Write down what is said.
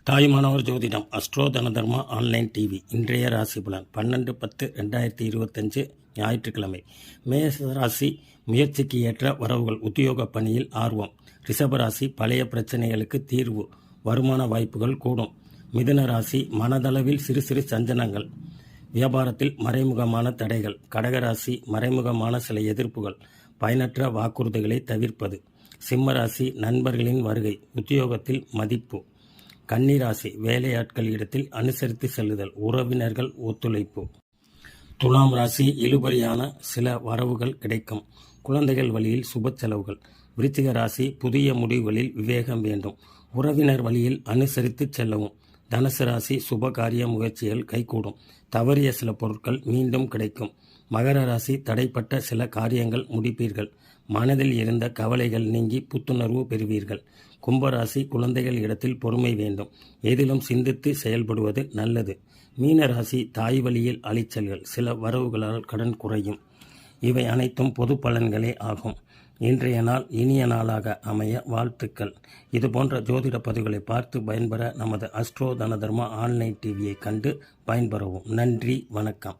தாயுமானவர் ஜோதிடம் astro தனதர்மா online TV இன்றைய ராசி பலன் 12/10/2025 ஞாயிற்றுக்கிழமை. மேஷ ராசி முயற்சிக்கு ஏற்ற வரவுகள், உத்தியோக பணியில் ஆர்வம். ரிஷபராசி பழைய பிரச்சனைகளுக்கு தீர்வு, வருமான வாய்ப்புகள் கூடும். மிதுன ராசி மனதளவில் சிறு சிறு சஞ்சனங்கள், வியாபாரத்தில் மறைமுகமான தடைகள். கடகராசி மறைமுகமான சில எதிர்ப்புகள், பயனற்ற வாக்குறுதிகளை தவிர்ப்பது. சிம்மராசி நண்பர்களின் வருகை, உத்தியோகத்தில் மதிப்பு. கன்னிராசி வேலையாட்கள் இடத்தில் அனுசரித்து செல்லுதல், உறவினர்கள் ஒத்துழைப்பு. துலாம் ராசி இழுபறியான சில வரவுகள் கிடைக்கும், குழந்தைகள் வழியில் சுப செலவுகள். விருச்சிக ராசி புதிய முடிவுகளில் விவேகம் வேண்டும், உறவினர் வழியில் அனுசரித்து செல்லவும். தனுசு ராசி சுபகாரிய முயற்சிகள் கைகூடும், தவறிய சில பொருட்கள் மீண்டும் கிடைக்கும். மகர ராசி தடைப்பட்ட சில காரியங்கள் முடிப்பீர்கள், மனதில் இருந்த கவலைகள் நீங்கி புத்துணர்வு பெறுவீர்கள். கும்பராசி குழந்தைகள் இடத்தில் பொறுமை வேண்டும், எதிலும் சிந்தித்து செயல்படுவது நல்லது. மீனராசி தாய் வழியில் அலைச்சல்கள், சில வரவுகளால் கடன் குறையும். இவை அனைத்தும் பொது பலன்களே ஆகும். இன்றைய நாள் இனிய நாளாக அமைய வாழ்த்துக்கள். இதுபோன்ற ஜோதிட பதிவுகளை பார்த்து பயன்பெற நமது அஸ்ட்ரோ தனதர்மா ஆன்லைன் டிவியை கண்டு பயன்பெறவும். நன்றி, வணக்கம்.